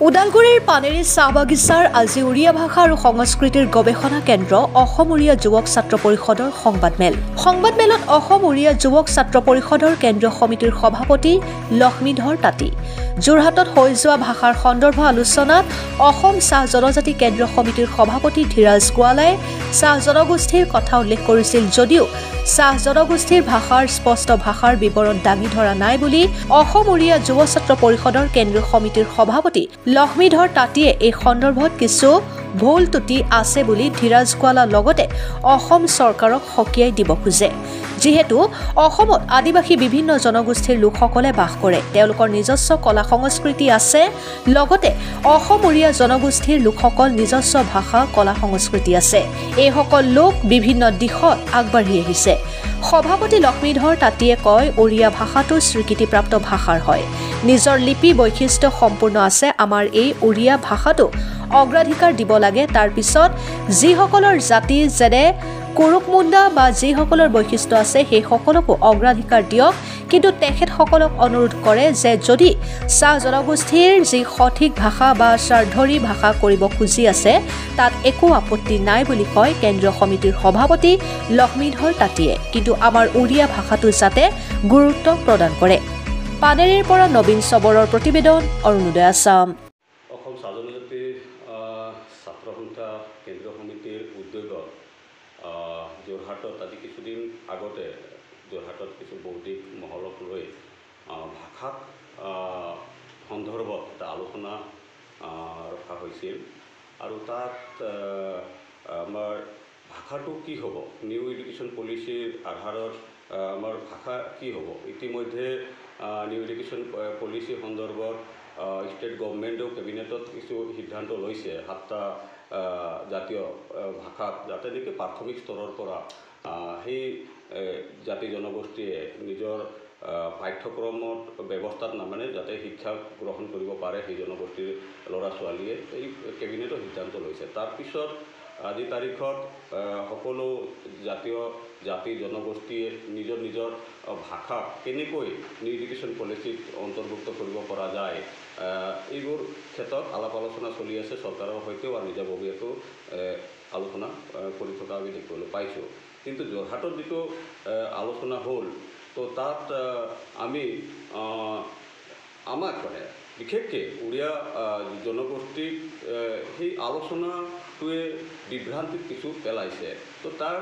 ওদালগুৰিৰ পানেৰী চাহ বাগিচাৰ আজি উড়িয়া ভাষা আৰু সংস্কৃতিৰ গৱেষণা কেন্দ্ৰ অসম উড়িয়া যুৱক ছাত্ৰ পৰিষদৰ সংবাদমেলত অসম উড়িয়া যুৱক ছাত্ৰ পৰিষদৰ কেন্দ্ৰীয় সমিতিৰ সভাপতি লক্ষ্মীধৰ তাঁতী, যোৰহাটত হৈ যোৱা ভাষাৰ সন্দৰ্ভ আলোচনাত অসম চাহ জনজাতি কেন্দ্ৰীয় সমিতিৰ সভাপতি ধীৰাজ গোৱালাই চাহ জনগোষ্ঠীৰ কথা উল্লেখ কৰিছিল যদিও চাহ জনগোষ্ঠীৰ ভাষাৰ স্পষ্ট ভাষাৰ বিৱৰণ দাঙি ধৰা নাই বুলি অসম উড়িয়া যুৱ ছাত্ৰ পৰিষদৰ কেন্দ্ৰীয় সমিতিৰ সভাপতি লক্ষ্মীধৰ তাঁতীয়ে এই সন্দৰ্ভত কিছু ভুল ত্ৰুটি আছে বুলি ধীৰাজ গোৱালাৰ লগতে অসম চৰকাৰক সকীয়াই দিব খোজে। যিহেতু অসমত আদিবাসী বিভিন্ন জনগোষ্ঠীৰ লোকসকলে বাস কৰে, তেওঁলোকৰ নিজস্ব কলা সংস্কৃতি আছে, লগতে অসম উড়িয়া জনগোষ্ঠীৰ লোকসকল নিজস্ব ভাষা কলা সংস্কৃতি আছে। এইসকল লোক বিভিন্ন দিশত আগবাঢ়ি আহিছে। সভাপতি লক্ষ্মীধৰ তাঁতীয়ে কয়, উড়িয়া ভাষাটো স্বীকৃতিপ্ৰাপ্ত ভাষাৰ হয়, নিজৰ লিপি বৈশিষ্ট্য সম্পূৰ্ণ আছে। আমাৰ এই উড়িয়া ভাষাটো অগ্ৰাধিকাৰ দিব লাগে। তাৰ পিছত যিসকলৰ জাতি যেনে কুৰুক মুণ্ডা বা যিসকলৰ বৈশিষ্ট্য আছে সেই সকলকো অগ্ৰাধিকাৰ দিয়ক। কিন্তু তেখেতসকলক অনুৰোধ কৰে যে যদি চাহ জনগোষ্ঠীৰ যি সঠিক ভাষা বা স্বাৰ্থৰী ভাষা কৰিব খুজি আছে তাত একো আপত্তি নাই বুলি কয় কেন্দ্ৰীয় সমিতিৰ সভাপতি লক্ষ্মীধৰ তাঁতীয়ে। কিন্তু আমাৰ উড়িয়া ভাষাটো যাতে গুৰুত্ব প্ৰদান কৰে। পানেৰীৰ পৰা নবীন চবৰৰ প্ৰতিবেদন, অৰুণোদয় আছাম। অসম চাহ জনজাতি ছাত্ৰ সন্থা কেন্দ্ৰীয় সমিতিৰ উদ্যোগত যোৰহাটত আজি কিছুদিন আগতে যোৰহাটত কিছু বৌদ্ধিক মহলক লৈ ভাষাক সন্দৰ্ভত এটা আলোচনা ৰখা হৈছিল আৰু তাত আমাৰ ভাষাটো কি হ'ব, নিউ এডুকেশ্যন পলিচিৰ আধাৰত আমাৰ ভাষা কি হ'ব। ইতিমধ্যে নিউ এডুকেশ্যন পলিচি সন্দৰ্ভত ষ্টেট গভৰ্ণমেণ্টেও কেবিনেটত কিছু সিদ্ধান্ত লৈছে 7টা জাতীয় ভাষাত যাতে নেকি প্ৰাথমিক স্তৰৰ পৰা সেই জাতি জনগোষ্ঠীয়ে নিজৰ পাঠ্যক্ৰমত ব্যৱস্থাত নামানে যাতে শিক্ষা গ্ৰহণ কৰিব পাৰে সেই জনগোষ্ঠীৰ ল'ৰা ছোৱালীয়ে এই কেবিনেটৰ সিদ্ধান্ত লৈছে। তাৰপিছত আজি তাৰিখত সকলো জাতি জনগোষ্ঠীয়ে নিজৰ নিজৰ ভাষা কেনেকৈ নিউ এডুকেশ্যন পলিচিত অন্তৰ্ভুক্ত কৰিব পৰা যায় এইবোৰ ক্ষেত্ৰত আলাপ আলোচনা চলি আছে চৰকাৰৰ সৈতেও আৰু নিজাববীয়াকেও আলোচনা কৰি থকা আমি দেখিবলৈ পাইছোঁ। কিন্তু যোৰহাটত যিটো আলোচনা হ'ল তো তাত আমি আমাক মানে বিশেষকৈ উড়িয়া জনগোষ্ঠীক সেই আলোচনাটোৱে বিভ্ৰান্তিত কিছু পেলাইছে। তো তাৰ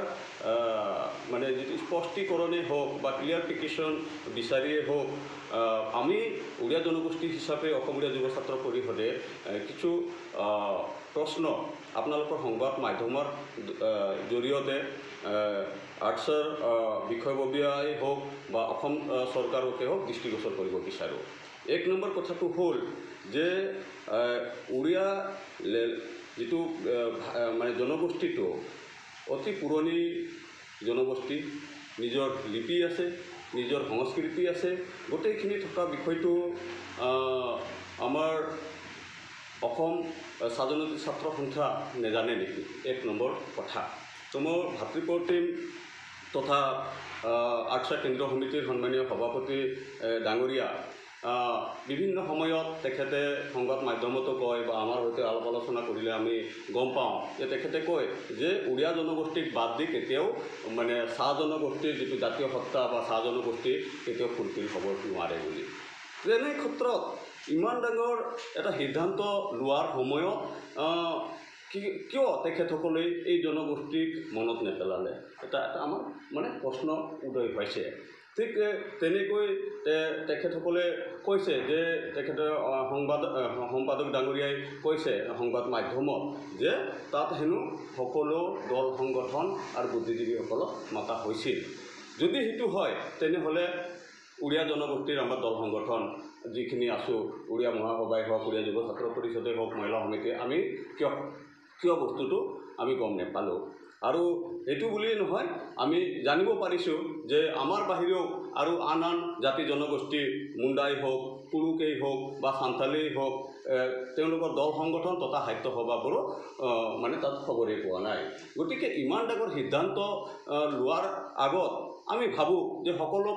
মানে যিটো স্পষ্টীকৰণেই হওক বা ক্লিয়াৰিফিকেশ্যন বিচাৰিয়েই হওক, আমি উড়িয়া জনগোষ্ঠী হিচাপে অসম উড়িয়া যুৱ ছাত্ৰ পৰিষদে কিছু প্ৰশ্ন আপোনালোকৰ সংবাদ মাধ্যমৰ জৰিয়তে আৰ্টছৰ বিষয়ববীয়াই হওক বা অসম চৰকাৰকে হওক দৃষ্টিগোচৰ কৰিব বিচাৰোঁ। 1 নম্বৰ কথাটো হ'ল যে উড়িয়া যিটো মানে জনগোষ্ঠীটো অতি পুৰণি জনগোষ্ঠী, নিজৰ লিপি আছে, নিজৰ সংস্কৃতি আছে, গোটেইখিনি থকা বিষয়টো আমাৰ অসম চাহ জনজাতি ছাত্ৰ সন্থা নেজানে নেকি, 1 নম্বৰ কথা। তো মোৰ ভাতৃপ্ৰতিম তথা আৰ্টছৰ কেন্দ্ৰীয় সমিতিৰ সন্মানীয় সভাপতি ডাঙৰীয়া বিভিন্ন সময়ত তেখেতে সংবাদ মাধ্যমতো কয় বা আমাৰ সৈতে আলাপ আলোচনা কৰিলে আমি গম পাওঁ যে তেখেতে কয় যে উড়িয়া জনগোষ্ঠীক বাদ দি কেতিয়াও মানে চাহ জনগোষ্ঠীৰ যিটো জাতীয় সত্তা বা চাহ জনগোষ্ঠী কেতিয়াও ফুলফিল হ'ব নোৱাৰে বুলি। তেনে ক্ষেত্ৰত ইমান ডাঙৰ এটা সিদ্ধান্ত লোৱাৰ সময়ত কিয় তেখেতসকলে এই জনগোষ্ঠীক মনত নেপেলালে, এটা আমাৰ মানে প্ৰশ্ন উদয় হৈছে। ঠিক তেনেকৈ তেখেতসকলে কৈছে যে তেখেতে সম্পাদক ডাঙৰীয়াই কৈছে সংবাদ মাধ্যমত যে তাত হেনো সকলো দল সংগঠন আৰু বুদ্ধিজীৱীসকলক মতা হৈছিল। যদি সেইটো হয় তেনেহ'লে উড়িয়া জনগোষ্ঠীৰ আমাৰ দল সংগঠন যিখিনি আছোঁ, উড়িয়া মহাসভাই হওক, উড়িয়া যুৱ ছাত্ৰ পৰিষদে হওক, মহিলা সমিতি, আমি কিয় বস্তুটো আমি গম নেপালোঁ। আৰু এইটো বুলিয়েই নহয়, আমি জানিব পাৰিছোঁ যে আমাৰ বাহিৰেও আৰু আন জাতি জনগোষ্ঠী, মুণ্ডাই হওক, কুৰুকেই হওক বা সান্থালেই হওক, তেওঁলোকৰ দল সংগঠন তথা সাহিত্য সভাবোৰো মানে তাত খবৰেই পোৱা নাই। গতিকে ইমান ডাঙৰ সিদ্ধান্ত লোৱাৰ আগত আমি ভাবোঁ যে সকলো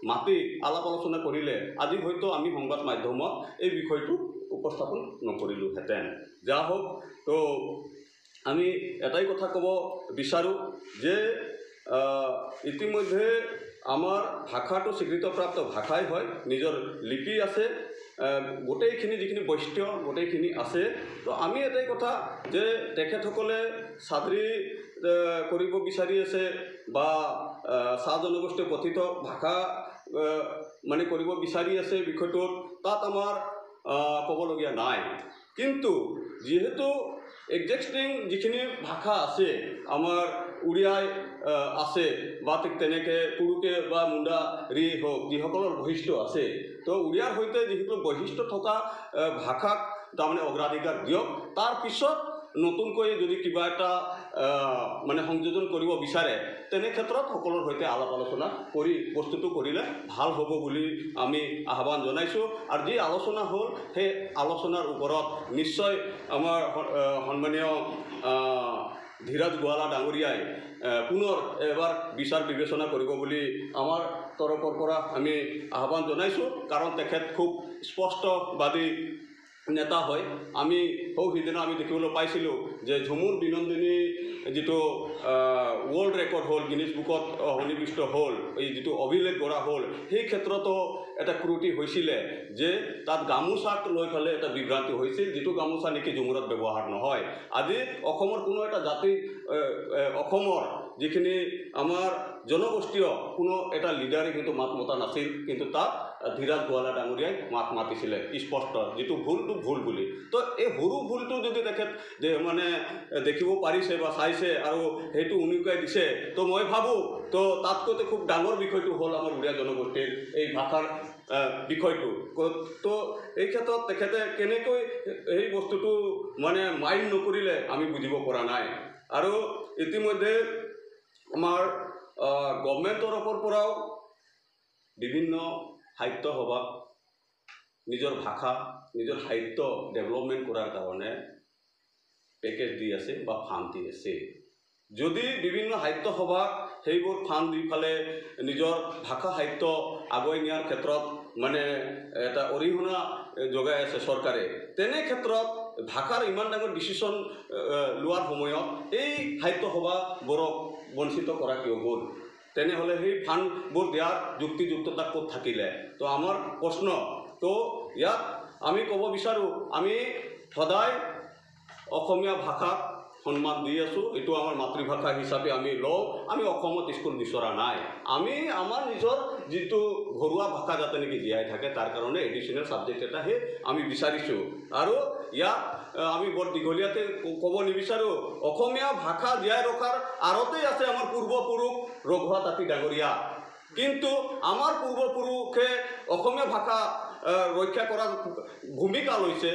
মাতি আলাপ আলোচনা কৰিলে আজি হয়তো আমি সংবাদ মাধ্যমত এই বিষয়টো উপস্থাপন নকৰিলোহেঁতেন। যা হওক, তো আমি এটাই কথা ক'ব বিচাৰোঁ যে ইতিমধ্যে আমাৰ ভাষাটো স্বীকৃতপ্ৰাপ্ত ভাষাই হয়, নিজৰ লিপি আছে, গোটেইখিনি যিখিনি বৈশিষ্ট্য গোটেইখিনি আছে। তো আমি এটাই কথা যে তেখেতসকলে চাকৰি কৰিব বিচাৰি আছে বা চাহ জনগোষ্ঠীয় কথিত ভাষা মানে কৰিব বিচাৰি আছে বিষয়টোত, তাত আমাৰ ক'বলগীয়া নাই। কিন্তু যিহেতু এক্সিষ্টিং যিখিনি ভাষা আছে, আমাৰ উৰিয়াই আছে বা ঠিক তেনেকৈ কুৰুকে বা মুণ্ডাৰী হওক, যিসকলৰ বৈশিষ্ট্য আছে, তো উৰিয়াৰ সৈতে যিহেতু বৈশিষ্ট্য থকা ভাষাক তাৰমানে অগ্ৰাধিকাৰ দিয়ক। তাৰপিছত নতুনকৈ যদি কিবা এটা মানে সংযোজন কৰিব বিচাৰে, তেনে ক্ষেত্ৰত সকলোৰ সৈতে আলাপ আলোচনা কৰি বস্তুটো কৰিলে ভাল হ'ব বুলি আমি আহ্বান জনাইছোঁ। আৰু যি আলোচনা হ'ল, সেই আলোচনাৰ ওপৰত নিশ্চয় আমাৰ সন্মানীয় ধীৰাজ গোৱালা ডাঙৰীয়াই পুনৰ এবাৰ বিচাৰ বিবেচনা কৰিব বুলি আমাৰ তৰফৰ পৰা আমি আহ্বান জনাইছোঁ। কাৰণ তেখেত খুব স্পষ্টবাদী নেতা হয়। আমি সিদিনা আমি দেখিবলৈ পাইছিলোঁ যে ঝুমুৰ বিনন্দিনী যিটো ৱৰ্ল্ড ৰেকৰ্ড হ'ল, গিনিজ বুকত সন্নিৱিষ্ট হ'ল, এই যিটো অভিলেখ গঢ়া হ'ল, সেই ক্ষেত্ৰতো এটা ক্ৰুটি হৈছিলে যে তাত গামোচাক লৈ পেলাই এটা বিভ্ৰান্তি হৈছিল, যিটো গামোচা নেকি ঝুমুৰত ব্যৱহাৰ নহয়। আজি অসমৰ কোনো এটা জাতি, অসমৰ যিখিনি আমাৰ জনগোষ্ঠীয় কোনো এটা লিডাৰে কিন্তু মাত মতা নাছিল, কিন্তু তাত ধীৰাজ গোৱালা ডাঙৰীয়াই মাত মাতিছিলে স্পষ্ট, যিটো ভুলটো ভুল বুলি। তো এই সৰু ভুলটো যদি তেখেত মানে দেখিব পাৰিছে বা চাইছে আৰু সেইটো উনুকাই দিছে, তো মই ভাবোঁ তো তাতকৈতো খুব ডাঙৰ বিষয়টো হ'ল আমাৰ উৰিয়া জনগোষ্ঠীৰ এই ভাষাৰ বিষয়টো। তো এই ক্ষেত্ৰত তেখেতে কেনেকৈ এই বস্তুটো মানে মাইণ্ড নকৰিলে আমি বুজিব পৰা নাই। আৰু ইতিমধ্যে আমাৰ গভৰ্ণমেণ্টৰ তৰফৰ পৰাও বিভিন্ন সাহিত্য সভাক নিজৰ ভাষা, নিজৰ সাহিত্য ডেভেলপমেণ্ট কৰাৰ কাৰণে পেকেজ দি আছে বা ফাণ্ড দি আছে। যদি বিভিন্ন সাহিত্য সভাক সেইবোৰ ফাণ্ড দি ফালে নিজৰ ভাষা সাহিত্য আগুৱাই নিয়াৰ ক্ষেত্ৰত মানে এটা অৰিহণা যোগাই আছে চৰকাৰে, তেনে ক্ষেত্ৰত ভাষাৰ ইমান ডাঙৰ ডিচিশ্যন লোৱাৰ সময়ত এই সাহিত্য সভাবোৰক বঞ্চিত কৰা কিয় গ'ল? তেনেহ'লে সেই ফাণ্ডবোৰ দিয়াৰ যুক্তিযুক্ততা ক'ত থাকিলে? তো আমাৰ প্ৰশ্ন। তো ইয়াত আমি ক'ব বিচাৰোঁ, আমি সদায় অসমীয়া ভাষাক সন্মান দি আছোঁ, এইটো আমাৰ মাতৃভাষা হিচাপে আমি লওঁ। আমি অসমত স্কুল বিচৰা নাই, আমি আমাৰ নিজৰ যিটো ঘৰুৱা ভাষা যাতে নেকি জীয়াই থাকে, তাৰ কাৰণে এডিশ্যনেল ছাবজেক্ট এটাহে আমি বিচাৰিছোঁ। আৰু ইয়াত আমি বৰ দীঘলীয়াতে ক'ব নিবিচাৰোঁ, অসমীয়া ভাষা জীয়াই ৰখাৰ আঁৰতেই আছে আমাৰ পূৰ্বপুৰুষ ৰঘুৱা তাঁতী ডাঙৰীয়া। কিন্তু আমাৰ পূৰ্বপুৰুষে অসমীয়া ভাষা ৰক্ষা কৰাৰ ভূমিকা লৈছে,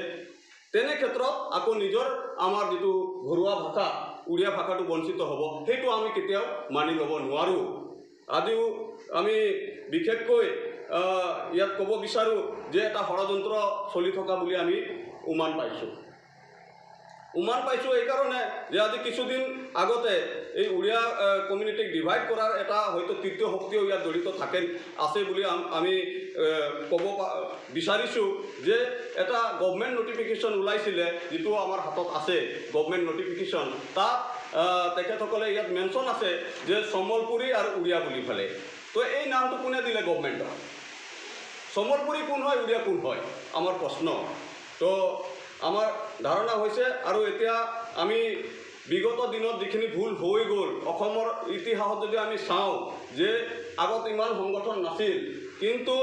তেনে ক্ষেত্ৰত আকৌ নিজৰ আমাৰ যিটো ঘৰুৱা ভাষা উৰিয়া ভাষাটো বঞ্চিত হ'ব, সেইটো আমি কেতিয়াও মানি ল'ব নোৱাৰোঁ। আজিও আমি বিশেষকৈ ইয়াত ক'ব বিচাৰোঁ যে এটা ষড়যন্ত্ৰ চলি থকা বুলি আমি উমান পাইছোঁ এইকাৰণে যে আজি কিছুদিন আগতে এই উৰিয়া কমিউনিটিক ডিভাইড কৰাৰ এটা হয়তো তৃতীয় শক্তিও ইয়াত জড়িত আছে বুলি আমি ক'ব বিচাৰিছোঁ। যে এটা গভৰ্ণমেণ্ট নটিফিকেশ্যন ওলাইছিলে, যিটো আমাৰ হাতত আছে গভৰ্ণমেণ্ট নটিফিকেশ্যন, তাত তেখেতসকলে ইয়াত মেনশ্যন আছে যে সম্বলপুৰী আৰু উৰিয়া বুলি পেলাই। তো এই নামটো কোনে দিলে গভৰ্ণমেণ্টক? সম্বলপুৰী কোন হয়, উৰিয়া কোন হয়, আমাৰ প্ৰশ্ন। তো আমাৰ ধাৰণা হৈছে, আৰু এতিয়া আমি বিগত দিনত যিখিনি ভুল হৈ গ'ল, অসমৰ ইতিহাসত যদি আমি চাওঁ যে আগত ইমান সংগঠন নাছিল, কিন্তু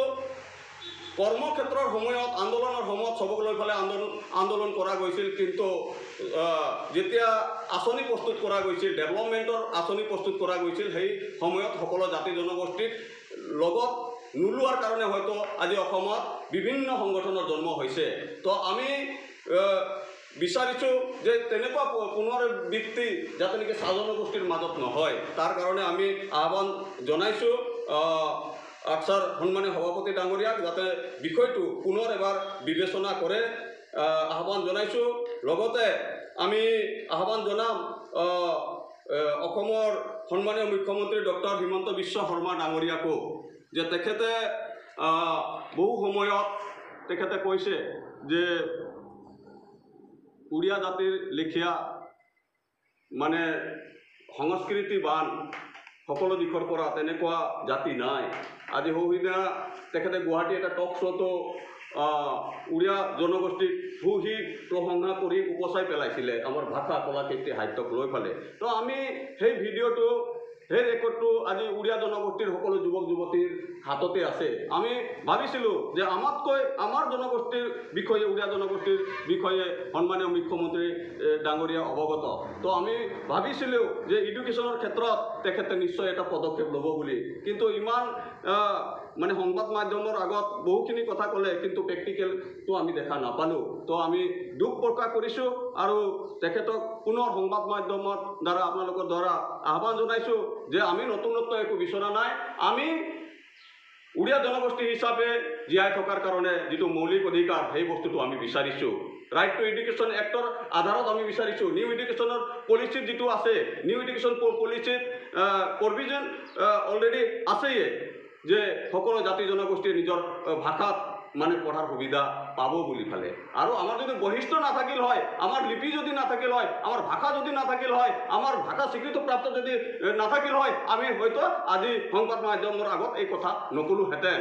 কৰ্মক্ষেত্ৰৰ সময়ত, আন্দোলনৰ সময়ত চবক লৈ পেলাই আন্দোলন কৰা গৈছিল। কিন্তু যেতিয়া আঁচনি প্ৰস্তুত কৰা গৈছিল, ডেভেলপমেণ্টৰ আঁচনি প্ৰস্তুত কৰা গৈছিল, সেই সময়ত সকলো জাতি জনগোষ্ঠীক লগত নোলোৱাৰ কাৰণে হয়তো আজি অসমত বিভিন্ন সংগঠনৰ জন্ম হৈছে। তো আমি বিচাৰিছোঁ যে তেনেকুৱা পুনৰাবৃত্তি যাতে নেকি চাহ জনগোষ্ঠীৰ মাজত নহয়, তাৰ কাৰণে আমি আহ্বান জনাইছোঁ আকছাৰ সন্মানীয় সভাপতি ডাঙৰীয়াক যাতে বিষয়টো পুনৰ এবাৰ বিবেচনা কৰে, আহ্বান জনাইছোঁ। লগতে আমি আহ্বান জনাম অসমৰ সন্মানীয় মুখ্যমন্ত্ৰী ডক্টৰ হিমন্ত বিশ্ব শৰ্মা ডাঙৰীয়াকো, যে তেখেতে বহু সময়ত তেখেতে কৈছে যে উড়িয়া জাতিৰ লেখীয়া মানে সংস্কৃতিবান সকলো দিশৰ পৰা তেনেকুৱা জাতি নাই। আজি সৌদিনা তেখেতে গুৱাহাটী এটা টক শ্ব'টো উড়িয়া জনগোষ্ঠীক ভূহি প্ৰশংসা কৰি উপচাই পেলাইছিলে আমাৰ ভাষা কলাকৃতি সাহিত্যক লৈ পেলাই। তো আমি সেই ভিডিঅ'টো সেই ৰেকৰ্ডটো আজি উড়িয়া জনগোষ্ঠীৰ সকলো যুৱক যুৱতীৰ হাততে আছে। আমি ভাবিছিলোঁ যে আমাতকৈ আমাৰ জনগোষ্ঠীৰ বিষয়ে উড়িয়া জনগোষ্ঠীৰ বিষয়ে সন্মানীয় মুখ্যমন্ত্ৰী ডাঙৰীয়া অৱগত। তো আমি ভাবিছিলোঁ যে এডুকেশ্যনৰ ক্ষেত্ৰত তেখেতে নিশ্চয় এটা পদক্ষেপ ল'ব বুলি, কিন্তু ইমান মানে সংবাদ মাধ্যমৰ আগত বহুখিনি কথা ক'লে, কিন্তু প্ৰেক্টিকেলটো আমি দেখা নাপালোঁ। তো আমি দুখ প্ৰকাশ কৰিছোঁ আৰু তেখেতক পুনৰ সংবাদ মাধ্যমৰ দ্বাৰা আপোনালোকৰ দ্বাৰা আহ্বান জনাইছোঁ যে আমি নতুনত্ব একো বিচৰা নাই। আমি উড়িয়া জনগোষ্ঠী হিচাপে জীয়াই থকাৰ কাৰণে যিটো মৌলিক অধিকাৰ সেই বস্তুটো আমি বিচাৰিছোঁ। ৰাইট টু এডুকেশ্যন এক্টৰ আধাৰত আমি বিচাৰিছোঁ। নিউ এডুকেশ্যনৰ পলিচিত যিটো আছে, নিউ এডুকেশ্যন পলিচিত প্ৰভিজন অলৰেডি আছেয়ে যে সকলো জাতি জনগোষ্ঠীয়ে নিজৰ ভাষাত মানে পঢ়াৰ সুবিধা পাব বুলি ফালে। আৰু আমাৰ যদি বৈশিষ্ট্য নাথাকিল হয়, আমাৰ লিপি যদি নাথাকিল হয়, আমাৰ ভাষা যদি নাথাকিল হয়, আমাৰ ভাষা স্বীকৃতিপ্ৰাপ্ত যদি নাথাকিল হয়, আমি হয়তো আজি সংবাদ মাধ্যমৰ আগত এই কথা নকলোহেঁতেন।